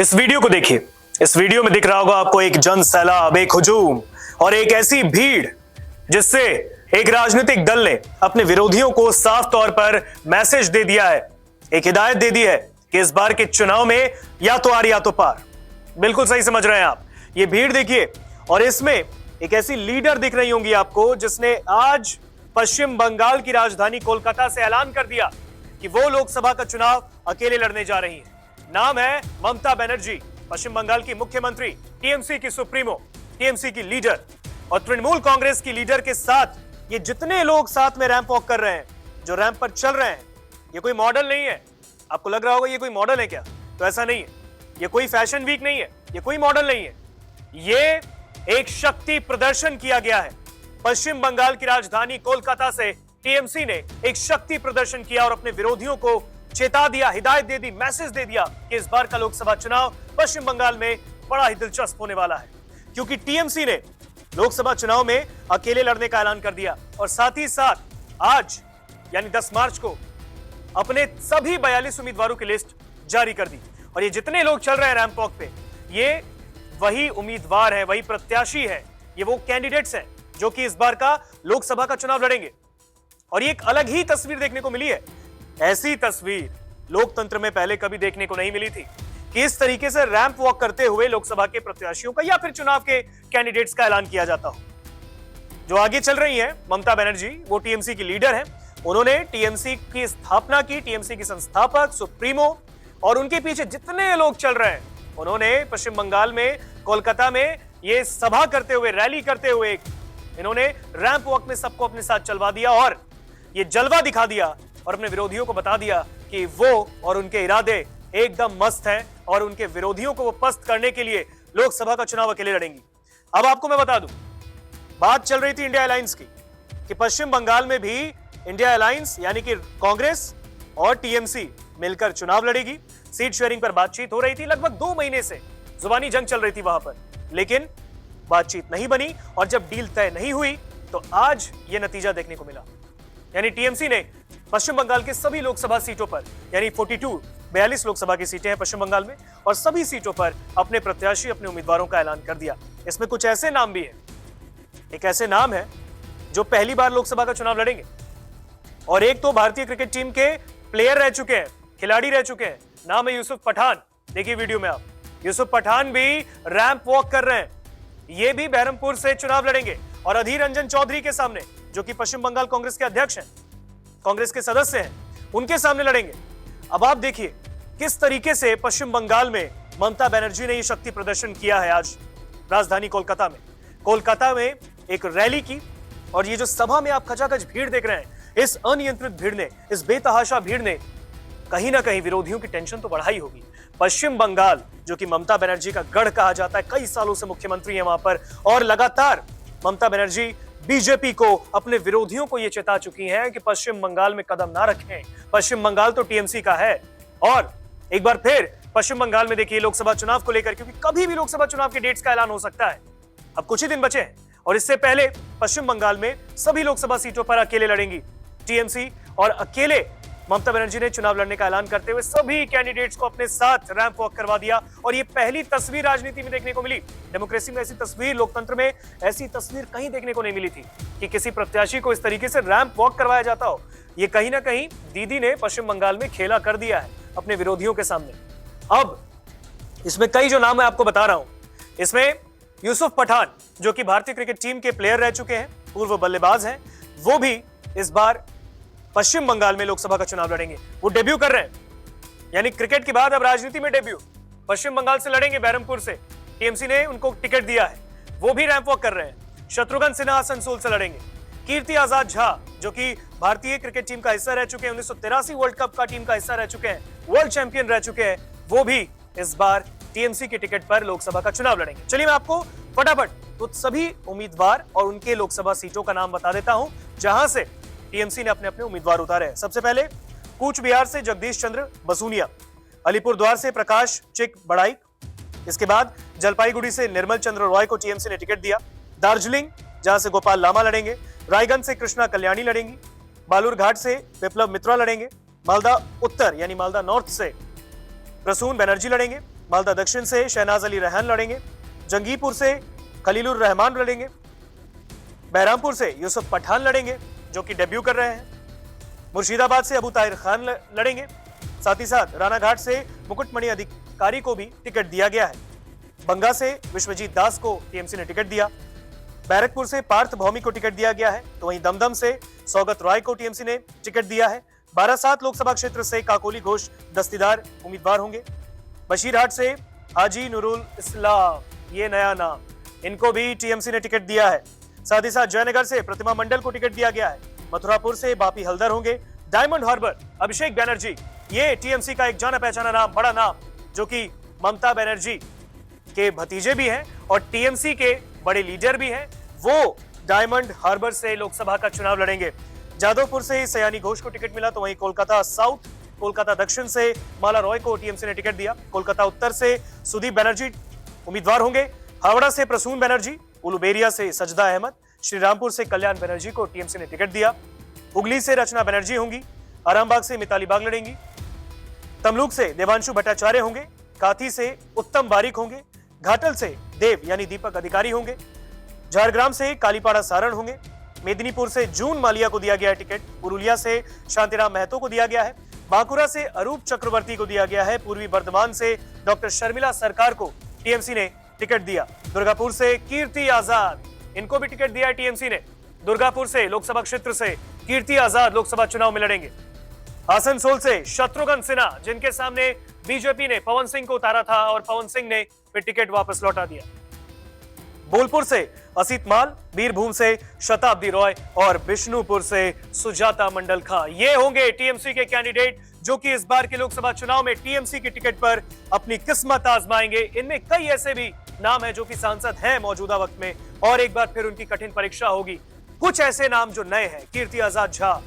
इस वीडियो को देखिए। इस वीडियो में दिख रहा होगा आपको एक जन सैलाब, एक हुजूम और एक ऐसी भीड़ जिससे एक राजनीतिक दल ने अपने विरोधियों को साफ तौर पर मैसेज दे दिया है, एक हिदायत दे दी है कि इस बार के चुनाव में या तो आर या तो पार। बिल्कुल सही समझ रहे हैं आप। ये भीड़ देखिए और इसमें एक ऐसी लीडर दिख रही होंगी आपको जिसने आज पश्चिम बंगाल की राजधानी कोलकाता से ऐलान कर दिया कि वो लोकसभा का चुनाव अकेले लड़ने जा रही हैं। नाम है ममता बनर्जी, पश्चिम बंगाल की मुख्यमंत्री, टीएमसी की सुप्रीमो, टीएमसी की लीडर और तृणमूल कांग्रेस की लीडर के साथ ये जितने लोग साथ में रैंप वॉक कर रहे हैं, जो रैंप पर चल रहे हैं, ये कोई मॉडल नहीं है। आपको लग रहा होगा ये कोई मॉडल है क्या? तो ऐसा नहीं है। ये कोई फैशन वीक नहीं है, ये कोई मॉडल नहीं है। ये एक शक्ति प्रदर्शन किया गया है। पश्चिम बंगाल की राजधानी कोलकाता से टीएमसी ने एक शक्ति प्रदर्शन किया और अपने विरोधियों को चेता दिया, हिदायत दे दी, मैसेज दे दिया कि इस बार का लोकसभा चुनाव पश्चिम बंगाल में बड़ा ही दिलचस्प होने वाला है, क्योंकि टीएमसी ने लोकसभा चुनाव में अकेले लड़ने का ऐलान कर दिया और साथ ही साथ आज यानी 10 मार्च को अपने सभी 42 उम्मीदवारों की लिस्ट जारी कर दी। और ये जितने लोग चल रहे हैं रैंप वॉक पे, ये वही उम्मीदवार है, वही प्रत्याशी है, ये वो कैंडिडेट्स हैं जो कि इस बार का लोकसभा का चुनाव लड़ेंगे। और ये एक अलग ही तस्वीर देखने को मिली है। ऐसी तस्वीर लोकतंत्र में पहले कभी देखने को नहीं मिली थी कि इस तरीके से रैंप वॉक करते हुए लोकसभा के प्रत्याशियों का या फिर चुनाव के कैंडिडेट्स का ऐलान किया जाता हो। जो आगे चल रही हैं ममता बनर्जी, वो टीएमसी की लीडर हैं। उन्होंने टीएमसी की स्थापना की, टीएमसी की संस्थापक, सुप्रीमो और उनके पीछे जितने लोग चल रहे हैं, उन्होंने पश्चिम बंगाल में कोलकाता में ये सभा करते हुए, रैली करते हुए इन्होंने रैंप वॉक में सबको अपने साथ चलवा दिया और ये जलवा दिखा दिया और अपने विरोधियों को बता दिया कि वो और उनके इरादे एकदम मस्त हैं और उनके विरोधियों को वो पस्त करने के लिए लोकसभा का चुनाव अकेले लड़ेंगी। अब आपको मैं बता दूं, बात चल रही थी इंडिया अलायंस की कि पश्चिम बंगाल में भी इंडिया अलायंस यानी कि कांग्रेस और टीएमसी मिलकर चुनाव लड़ेगी। सीट शेयरिंग पर बातचीत हो रही थी, लगभग 2 महीने से जुबानी जंग चल रही थी वहां पर, लेकिन बातचीत नहीं बनी और जब डील तय नहीं हुई तो आज यह नतीजा देखने को मिला। यानी टीएमसी ने पश्चिम बंगाल के सभी लोकसभा सीटों पर, यानी 42 लोकसभा की सीटें हैं पश्चिम बंगाल में, और सभी सीटों पर अपने प्रत्याशी, अपने उम्मीदवारों का ऐलान कर दिया। इसमें कुछ ऐसे नाम भी हैं, एक ऐसे नाम है जो पहली बार लोकसभा का चुनाव लड़ेंगे और एक तो भारतीय क्रिकेट टीम के प्लेयर रह चुके हैं, खिलाड़ी रह चुके हैं। नाम है यूसुफ पठान। देखिए वीडियो में आप, यूसुफ पठान भी रैंप वॉक कर रहे हैं। ये भी बहरमपुर से चुनाव लड़ेंगे और अधीर रंजन चौधरी के सामने, जो कि पश्चिम बंगाल कांग्रेस के अध्यक्ष हैं, कांग्रेस के सदस्य हैं, उनके सामने लड़ेंगे। अब आप देखिए किस तरीके से पश्चिम बंगाल में ममता बनर्जी ने यह शक्ति प्रदर्शन किया है आज राजधानी कोलकाता में। कोलकाता में एक रैली की और ये जो सभा में आप खचाखच भीड़ देख रहे हैं, इस अनियंत्रित भीड़ ने, इस बेतहाशा भीड़ ने कहीं ना कहीं विरोधियों की टेंशन तो बढ़ाई होगी। पश्चिम बंगाल जो कि ममता बनर्जी का गढ़ कहा जाता है, कई सालों से मुख्यमंत्री है वहां पर और लगातार ममता बनर्जी बीजेपी को, अपने विरोधियों को यह चेता चुकी हैं कि पश्चिम बंगाल में कदम ना रखें, पश्चिम बंगाल तो टीएमसी का है। और एक बार फिर पश्चिम बंगाल में देखिए लोकसभा चुनाव को लेकर, क्योंकि कभी भी लोकसभा चुनाव के डेट्स का ऐलान हो सकता है, अब कुछ ही दिन बचे हैं और इससे पहले पश्चिम बंगाल में सभी लोकसभा सीटों पर अकेले लड़ेंगी टीएमसी और अकेले ममता बनर्जी ने चुनाव लड़ने का ऐलान करते हुए सभी कैंडिडेट्स को अपने साथ रैंप वॉक करवा दिया। और ये पहली तस्वीर राजनीति में देखने को मिली। डेमोक्रेसी में ऐसी तस्वीर, लोकतंत्र में ऐसी तस्वीर कहीं देखने को नहीं मिली थी कि किसी प्रत्याशी को इस तरीके से रैंप वॉक करवाया जाता हो। ये कहीं ना कहीं दीदी ने पश्चिम बंगाल में खेला कर दिया है अपने विरोधियों के सामने। अब इसमें कई जो नाम मैं आपको बता रहा हूं, इसमें यूसुफ पठान जो कि भारतीय क्रिकेट टीम के प्लेयर रह चुके हैं, पूर्व बल्लेबाज हैं, वो भी इस बार पश्चिम बंगाल में लोकसभा का चुनाव लड़ेंगे। वो डेब्यू कर रहे हैं, यानी क्रिकेट के बाद अब राजनीति में डेब्यू। पश्चिम बंगाल से लड़ेंगे, बहरमपुर से टीएमसी ने उनको टिकट दिया है, वो भी रैंप वॉक कर रहे हैं। शत्रुघ्न सिन्हा आसनसोल से लड़ेंगे। कीर्ति आजाद झा जो कि भारतीय क्रिकेट टीम का हिस्सा रह चुके हैं, 1983 वर्ल्ड कप का टीम का हिस्सा रह चुके हैं, वर्ल्ड चैंपियन रह चुके हैं, वो भी इस बार टीएमसी के टिकट पर लोकसभा का चुनाव लड़ेंगे। चलिए मैं आपको फटाफट तो सभी उम्मीदवार और उनके लोकसभा सीटों का नाम बता देता हूं जहां से टीएमसी ने अपने अपने उम्मीदवार उतारे हैं। सबसे पहले कूच बिहार से जगदीश चंद्र बसूनिया, अलीपुरद्वार से प्रकाश चिक बड़ाई, इसके बाद जलपाईगुड़ी से निर्मल चंद्र रॉय को टीएमसी ने टिकट दिया। दार्जिलिंग जहां से गोपाल लामा लड़ेंगे, रायगंज से कृष्णा कल्याणी लड़ेंगी, बालूरघाट से विप्लव मित्रा लड़ेंगे, मालदा उत्तर यानी मालदा नॉर्थ से प्रसून बनर्जी लड़ेंगे, मालदा दक्षिण से शहनाज अली रेहान लड़ेंगे। जंगीपुर से खलीलुर रहमान लड़ेंगे। बहरामपुर से यूसुफ पठान लड़ेंगे जो कि डेब्यू कर रहे हैं। मुर्शिदाबाद से अबू ताहिर खान लड़ेंगे। साथ ही साथ रानाघाट से मुकुटमणि अधिकारी को भी टिकट दिया गया है। बंगा से विश्वजीत दास को टीएमसी ने टिकट दिया। बैरकपुर से पार्थ भौमी को टिकट दिया गया है, तो वहीं दमदम से सौगत रॉय को टीएमसी ने टिकट दिया है। बारासात लोकसभा क्षेत्र से काकोली घोष दस्तीदार उम्मीदवार होंगे। बशीरहाट से हाजी नूरुल इस्लाम, ये नया नाम, इनको भी टीएमसी ने टिकट दिया है। साथ ही साथ जयनगर से प्रतिमा मंडल को टिकट दिया गया है। मथुरापुर से बापी हल्दर होंगे। डायमंड हार्बर अभिषेक बनर्जी, ये टीएमसी का एक जाना पहचाना नाम, बड़ा नाम, जो कि ममता बनर्जी के भतीजे भी हैं और टीएमसी के बड़े लीडर भी हैं। वो डायमंड हार्बर से लोकसभा का चुनाव लड़ेंगे। जादवपुर से सयानी घोष को टिकट मिला, तो वहीं कोलकाता साउथ, कोलकाता दक्षिण से माला रॉय को टीएमसी ने टिकट दिया। कोलकाता उत्तर से सुदीप बनर्जी उम्मीदवार होंगे। हावड़ा से प्रसून बनर्जी, उलुबेरिया से सजदा अहमद, श्रीरामपुर से कल्याण बनर्जी को टीएमसी ने टिकट दिया। हुगली से रचना बनर्जी होंगी। आरामबाग से मिताली बाग लड़ेंगी। तमलुक से देवांशु भट्टाचार्य होंगे। काथी से उत्तम बारिक होंगे। घाटल से देव यानी दीपक अधिकारी होंगे। झारग्राम से कालीपाड़ा सारण होंगे। मेदिनीपुर से जून मालिया को दिया गया है टिकट। पुरुलिया से शांतिराम महतो को दिया गया है। बांकुरा से अरूप चक्रवर्ती को दिया गया है। पूर्वी बर्धमान से डॉक्टर शर्मिला सरकार को टीएमसी ने टिकट दिया। दुर्गापुर से कीर्ति आजाद, इनको भी टिकट दिया है टीएमसी ने। दुर्गापुर से लोकसभा क्षेत्र से कीर्ति आजाद लोकसभा चुनाव में लड़ेंगे। आसनसोल से शत्रुघ्न सिन्हा, जिनके सामने बीजेपी ने पवन सिंह को उतारा था और पवन सिंह ने फिर टिकट वापस लौटा दिया। बोलपुर से असित माल, बीरभूम से शताब्दी रॉय और बिष्णुपुर से सुजाता मंडल खां, ये होंगे टीएमसी के कैंडिडेट जो कि इस बार के लोकसभा चुनाव में टीएमसी की टिकट पर अपनी किस्मत आजमाएंगे। इनमें कई ऐसे भी नाम है जो कि सांसद हैं मौजूदा वक्त में और एक बार फिर उनकी कठिन परीक्षा होगी। कुछ ऐसे नाम जो नए हैं, कीर्ति आजाद झा,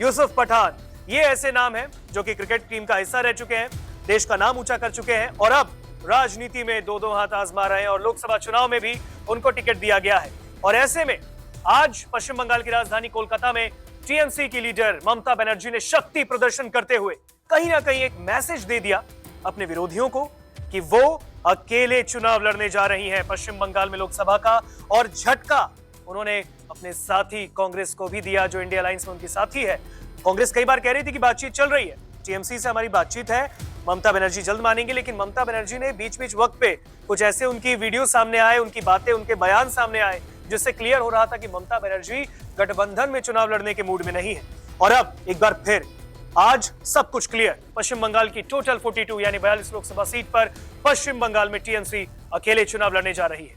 यूसुफ पठान, ये ऐसे नाम हैं जो कि क्रिकेट टीम का हिस्सा रह चुके हैं, देश का नाम ऊंचा कर चुके हैं और अब राजनीति में दो दो हाथ आजमा रहे हैं और लोकसभा चुनाव में भी उनको टिकट दिया गया है। और ऐसे में आज पश्चिम बंगाल की राजधानी कोलकाता में टीएमसी की लीडर ममता बनर्जी ने शक्ति प्रदर्शन करते हुए कहीं ना कहीं एक मैसेज दे दिया अपने विरोधियों को कि वो अकेले चुनाव लड़ने जा रही हैं पश्चिम बंगाल में लोकसभा का। और झटका उन्होंने अपने साथी कांग्रेस को भी दिया, जो इंडिया अलायंस में उनकी साथी है। कांग्रेस कई बार कह रही थी कि बातचीत चल रही है, टीएमसी से हमारी बातचीत है, ममता बनर्जी जल्द मानेंगे, लेकिन ममता बनर्जी ने बीच बीच वक्त पे कुछ ऐसे उनकी वीडियो सामने आए, उनकी बातें, उनके बयान सामने आए, जिससे क्लियर हो रहा था कि ममता बनर्जी गठबंधन में चुनाव लड़ने के मूड में नहीं है। और अब एक बार फिर आज सब कुछ क्लियर, पश्चिम बंगाल की टोटल 42 यानी 42 लोकसभा सीट पर पश्चिम बंगाल में टीएमसी अकेले चुनाव लड़ने जा रही है।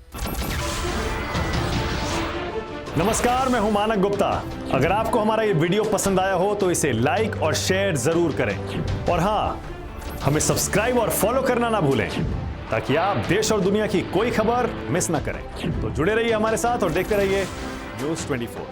नमस्कार, मैं हूं मानक गुप्ता। अगर आपको हमारा ये वीडियो पसंद आया हो तो इसे लाइक और शेयर जरूर करें और हाँ, हमें सब्सक्राइब और फॉलो करना ना भूलें ताकि आप देश और दुनिया की कोई खबर मिस ना करें। तो जुड़े रहिए हमारे साथ और देखते रहिए न्यूज़ 24।